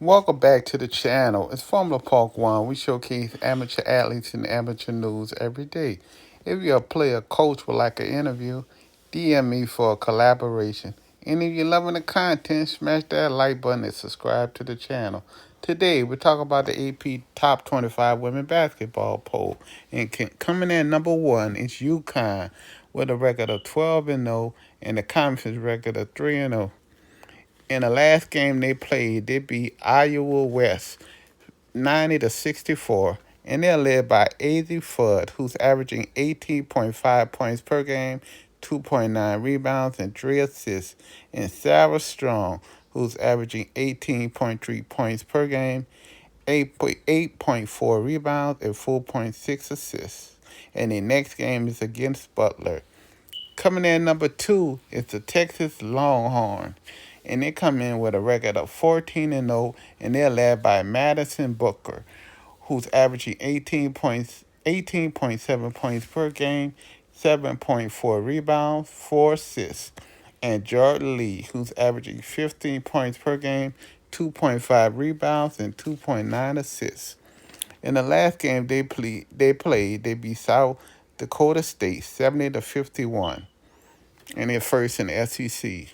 Welcome back to the channel. It's Formula Park 1. We showcase amateur athletes and amateur news every day. If you're a player, coach, would like an interview, DM me for a collaboration. And if you're loving the content, smash that like button and subscribe to the channel. Today, we're talking about the AP Top 25 Women Basketball poll. And coming in number one is UConn with a record of 12-0 and a conference record of 3-0. In the last game they played, they beat Iowa West 90-64, and they're led by AZ Fudd, who's averaging 18.5 points per game, 2.9 rebounds, and 3 assists, and Sarah Strong, who's averaging 18.3 points per game, 8.4 rebounds, and 4.6 assists. And the next game is against Butler. Coming in number two is the Texas Longhorns, and they come in with a record of 14-0, and they're led by Madison Booker, who's averaging 18.7 points per game, 7.4 rebounds, 4 assists, and Jordan Lee, who's averaging 15 points per game, 2.5 rebounds, and 2.9 assists. In the last game they beat South Dakota State 70-51, and they're first in the SEC.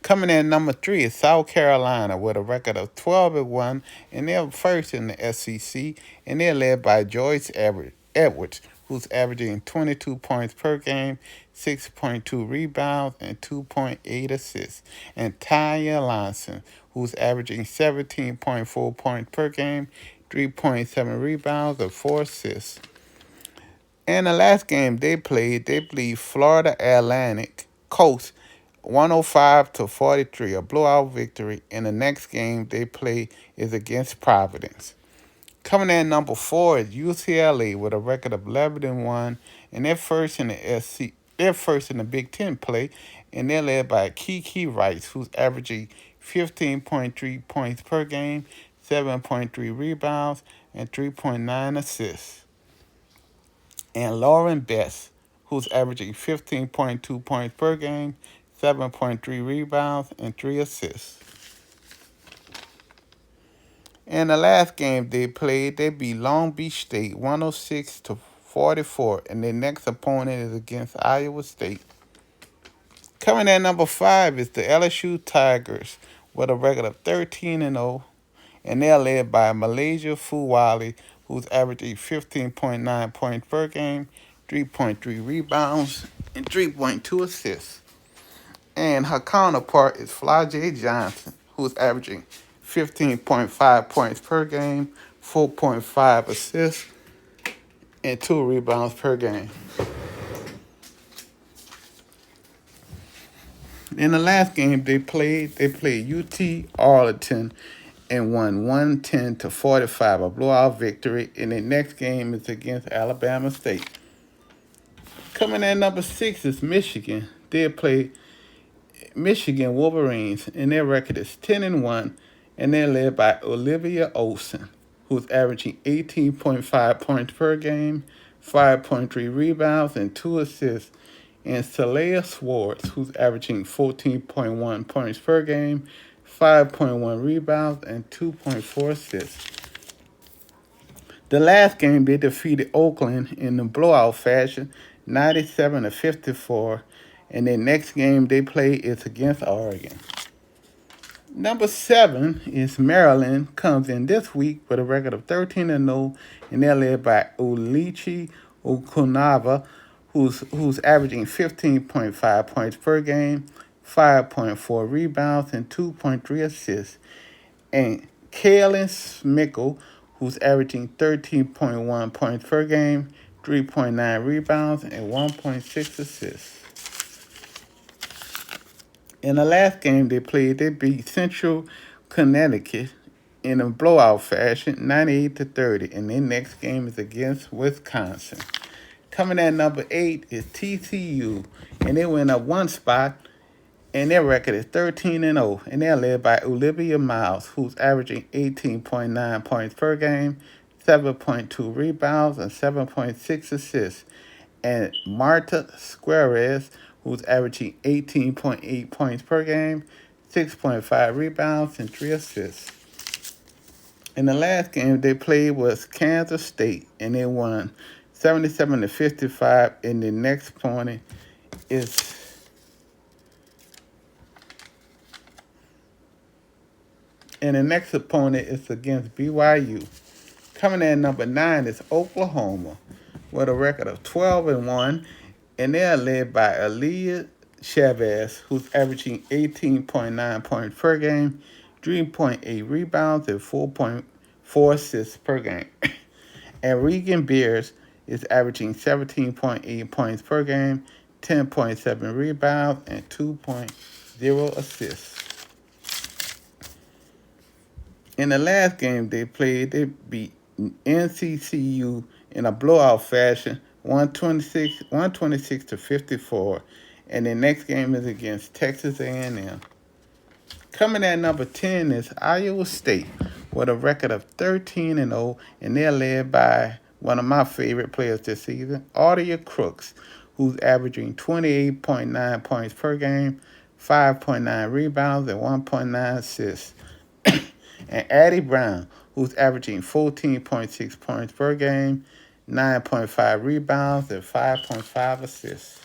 Coming in number three is South Carolina with a record of 12-1, and they're first in the SEC, and they're led by Joyce Edwards, who's averaging 22 points per game, 6.2 rebounds, and 2.8 assists, and Tanya Lonson, who's averaging 17.4 points per game, 3.7 rebounds, and 4 assists. In the last game they beat Florida Atlantic Coast 105-43, a blowout victory. And the next game they play is against Providence. Coming in number four is UCLA with a record of 11-1, and they're first in the SC. They're first in the Big Ten play, and they're led by Kiki Rice, who's averaging 15.3 points per game, 7.3 rebounds, and 3.9 assists, and Lauren Best, who's averaging 15.2 points per game, 7.3 rebounds, and 3 assists. In the last game they played, they beat Long Beach State 106-44, and their next opponent is against Iowa State. Coming at number five is the LSU Tigers with a record of 13-0, and they're led by Malaysia Fuwali, who's averaging 15.9 points per game, 3.3 rebounds, and 3.2 assists. And her counterpart is Flajay Johnson, who's averaging 15.5 points per game, 4.5 assists, and 2 rebounds per game. In the last game they played UT Arlington and won 110-45, a blowout victory. And the next game is against Alabama State. Coming in number six is Michigan. They play Michigan Wolverines, and their record is 10-1, and they're led by Olivia Olson, who's averaging 18.5 points per game, 5.3 rebounds, and 2 assists, and Celia Swartz, who's averaging 14.1 points per game, 5.1 rebounds, and 2.4 assists. The last game they defeated Oakland in the blowout fashion, 97-54, and their next game they play is against Oregon. Number seven is Maryland, comes in this week with a record of 13-0, and they're led by Ulichi Okunava, who's averaging 15.5 points per game, 5.4 rebounds, and 2.3 assists, and Kaylin Smickle, who's averaging 13.1 points per game, 3.9 rebounds, and 1.6 assists. In the last game they played, they beat Central Connecticut in a blowout fashion, 98-30, and their next game is against Wisconsin. Coming at number 8 is TCU, and they went up one spot, and their record is 13-0, and they're led by Olivia Miles, who's averaging 18.9 points per game, 7.2 rebounds, and 7.6 assists, and Marta Squares, who's averaging 18.8 points per game, 6.5 rebounds, and 3 assists. In the last game they played was Kansas State, and they won 77-55. And the next opponent is against BYU. Coming in number 9 is Oklahoma, with a record of 12-1, and they are led by Aaliyah Chavez, who's averaging 18.9 points per game, 3.8 rebounds, and 4.4 assists per game. And Regan Beers is averaging 17.8 points per game, 10.7 rebounds, and 2.0 assists. In the last game they played, they beat NCCU in a blowout fashion, 126 to 54. And the next game is against Texas A&M. Coming at number 10 is Iowa State with a record of 13-0, and they're led by one of my favorite players this season, Audia Crooks, who's averaging 28.9 points per game, 5.9 rebounds, and 1.9 assists. And Addie Brown, who's averaging 14.6 points per game, 9.5 rebounds, and 5.5 assists.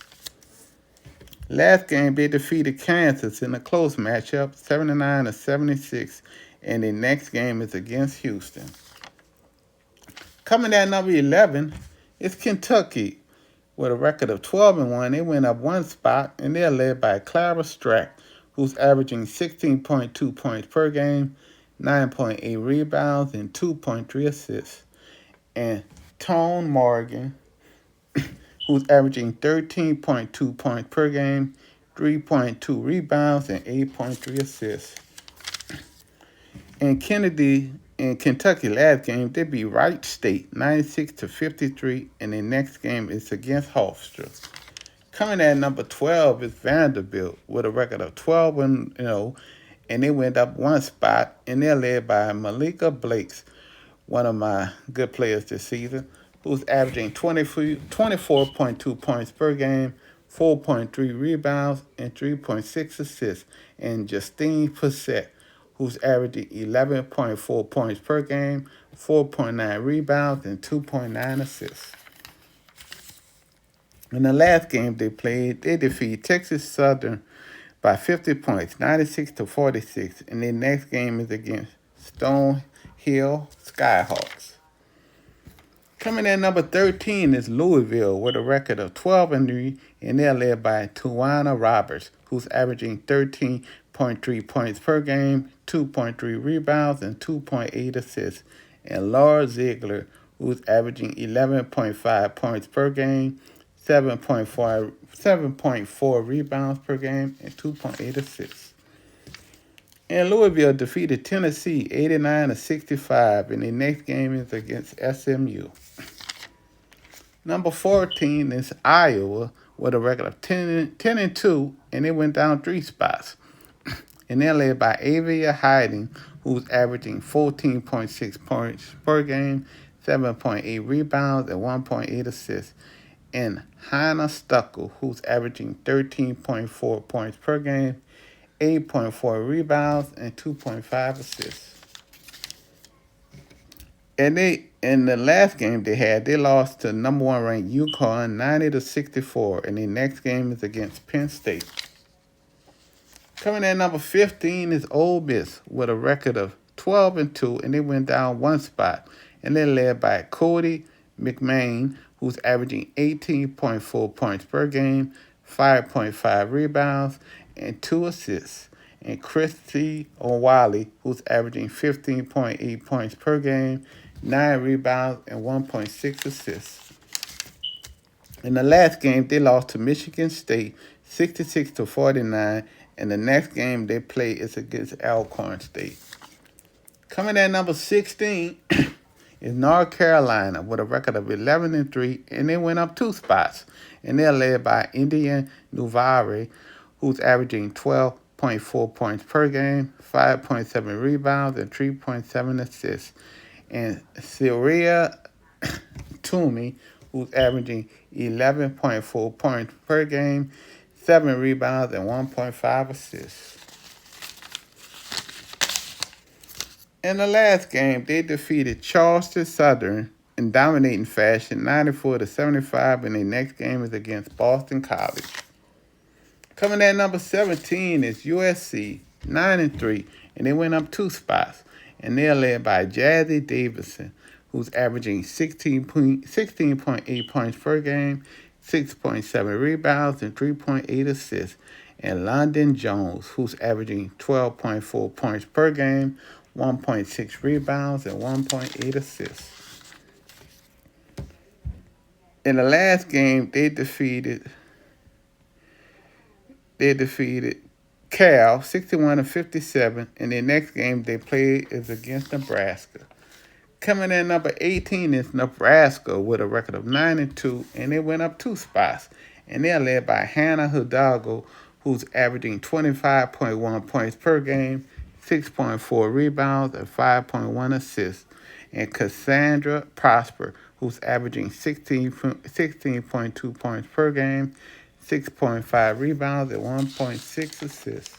Last game, they defeated Kansas in a close matchup, 79-76, and the next game is against Houston. Coming at number 11 is Kentucky with a record of 12-1. They went up one spot, and they're led by Clara Strack, who's averaging 16.2 points per game, 9.8 rebounds, and 2.3 assists. And Tone Morgan, who's averaging 13.2 points per game, 3.2 rebounds, and 8.3 assists. And Kennedy in Kentucky last game, they beat Wright State 96-53, and the next game is against Hofstra. Coming at number 12 is Vanderbilt with a record of 12-0, and they went up one spot, and they're led by Malika Blakes, one of my good players this season, who's averaging 24.2 points per game, 4.3 rebounds, and 3.6 assists. And Justine Passett, who's averaging 11.4 points per game, 4.9 rebounds, and 2.9 assists. In the last game they played, they defeated Texas Southern by 50 points, 96-46, and their next game is against Stone Hill Skyhawks. Coming in number 13 is Louisville with a record of 12-3, and they're led by Tawana Roberts, who's averaging 13.3 points per game, 2.3 rebounds, and 2.8 assists, and Laura Ziegler, who's averaging 11.5 points per game, 7.4 rebounds per game, and 2.8 assists. And Louisville defeated Tennessee 89-65, and the next game is against SMU. Number 14 is Iowa with a record of 10-2, and they went down 3 spots. And they're led by Avia Hiding, who's averaging 14.6 points per game, 7.8 rebounds, and 1.8 assists. And Hannah Stuckel, who's averaging 13.4 points per game, 8.4 rebounds, and 2.5 assists. And in the last game they lost to number 1 ranked UConn 90-64, and the next game is against Penn State. Coming in number 15 is Ole Miss with a record of 12-2, and they went down 1 spot, and they're led by Cody McMahon, who's averaging 18.4 points per game, 5.5 rebounds, and 2 assists. And Christy O'Wally, who's averaging 15.8 points per game, 9 rebounds, and 1.6 assists. In the last game, they lost to Michigan State 66-49, and the next game they play is against Alcorn State. Coming at number 16 is North Carolina with a record of 11-3, and they went up 2 spots. And they're led by Indian Nuvari, who's averaging 12.4 points per game, 5.7 rebounds, and 3.7 assists. And Syria Toomey, who's averaging 11.4 points per game, 7 rebounds, and 1.5 assists. In the last game, they defeated Charleston Southern in dominating fashion, 94-75, and their next game is against Boston College. Coming at number 17 is USC, 9-3, and they went up 2 spots. And they're led by Jazzy Davidson, who's averaging 16.8 points per game, 6.7 rebounds, and 3.8 assists. And London Jones, who's averaging 12.4 points per game, 1.6 rebounds, and 1.8 assists. In the last game, they defeated Cal 61-57, and their next game they play is against Nebraska. Coming in number 18 is Nebraska with a record of 9-2, and they went up 2 spots. And they're led by Hannah Hidalgo, who's averaging 25.1 points per game, 6.4 rebounds, and 5.1 assists. And Cassandra Prosper, who's averaging 16.2 points per game, 6.5 rebounds, and 1.6 assists.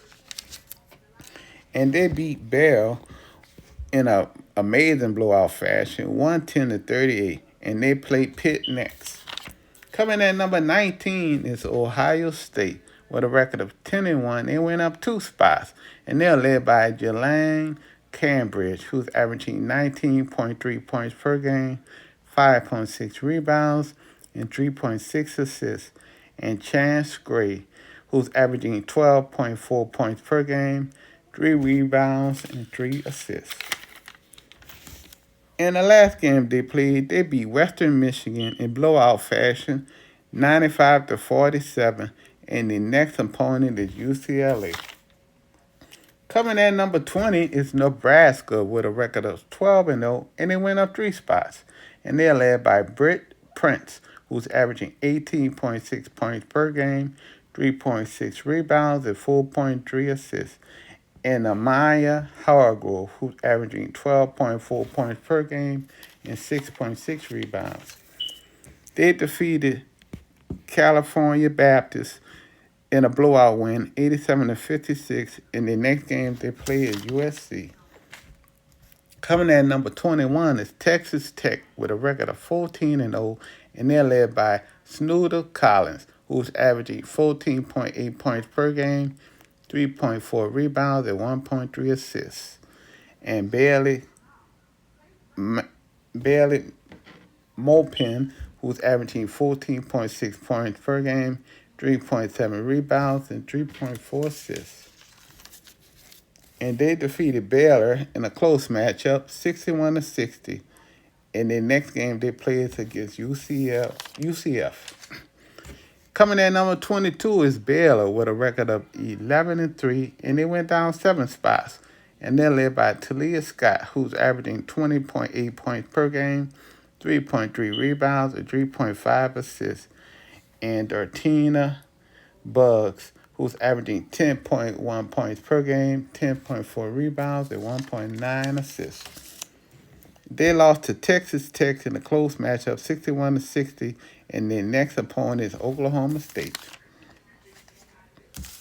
And they beat Bell in an amazing blowout fashion, 110-38, and they play Pitt next. Coming at number 19 is Ohio State with a record of 10-1. They went up 2 spots, and they're led by Jelane Cambridge, who's averaging 19.3 points per game, 5.6 rebounds, and 3.6 assists. And Chance Gray, who's averaging 12.4 points per game, 3 rebounds, and 3 assists. In the last game they played, they beat Western Michigan in blowout fashion, 95-47, and the next opponent is UCLA. Coming at number 20 is Nebraska with a record of 12-0, and they went up 3 spots. And they're led by Britt Prince, who's averaging 18.6 points per game, 3.6 rebounds, and 4.3 assists. And Amaya Hargrove, who's averaging 12.4 points per game and 6.6 rebounds. They defeated California Baptist in a blowout win, 87-56. In the next game they play at USC. Coming at number 21 is Texas Tech with a record of 14-0, and they're led by Snooter Collins, who's averaging 14.8 points per game, 3.4 rebounds, and 1.3 assists. And Bailey Mopin, who's averaging 14.6 points per game, 3.7 rebounds, and 3.4 assists. And they defeated Baylor in a close matchup, 61-60. In their next game, they played against UCF. Coming at number 22 is Baylor with a record of 11-3, and they went down 7 spots. And they're led by Talia Scott, who's averaging 20.8 points per game, 3.3 rebounds, and 3.5 assists. And Dartina Buggs, who's averaging 10.1 points per game, 10.4 rebounds, and 1.9 assists. They lost to Texas Tech in a close matchup, 61-60, and their next opponent is Oklahoma State.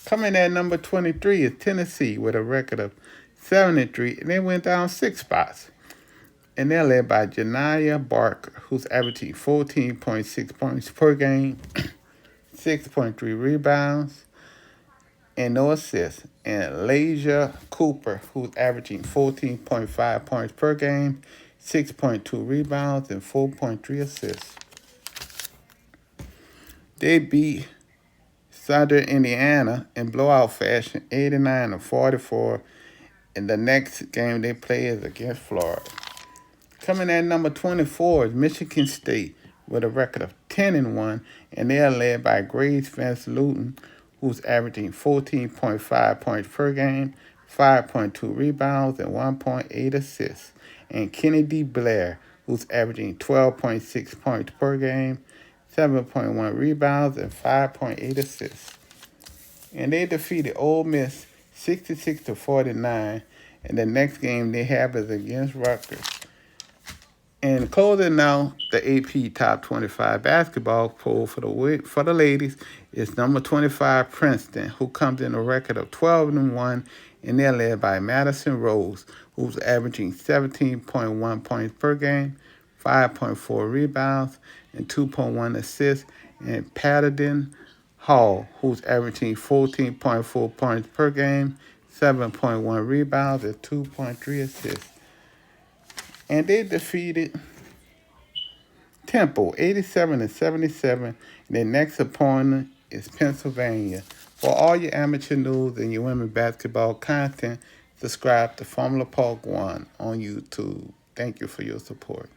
Coming at number 23 is Tennessee with a record of 7-3, and they went down 6 spots. And they're led by Janiyah Barker, who's averaging 14.6 points per game, 6.3 rebounds, and no assists. And Lasia Cooper, who's averaging 14.5 points per game, 6.2 rebounds, and 4.3 assists. They beat Southern Indiana in blowout fashion, 89-44. And the next game they play is against Florida. Coming at number 24 is Michigan State with a record of 10-1, and they are led by Grace Vance Luton, who's averaging 14.5 points per game, 5.2 rebounds, and 1.8 assists. And Kennedy Blair, who's averaging 12.6 points per game, 7.1 rebounds, and 5.8 assists. And they defeated Ole Miss 66-49, and the next game they have is against Rutgers. And closing now, the AP Top 25 basketball poll for the ladies is number 25 Princeton, who comes in a record of 12-1, and they're led by Madison Rose, who's averaging 17.1 points per game, 5.4 rebounds, and 2.1 assists, and Patterson Hall, who's averaging 14.4 points per game, 7.1 rebounds, and 2.3 assists. And they defeated Temple 87-77. And their next opponent is Pennsylvania. For all your amateur news and your women's basketball content, subscribe to Formula Park 1 on YouTube. Thank you for your support.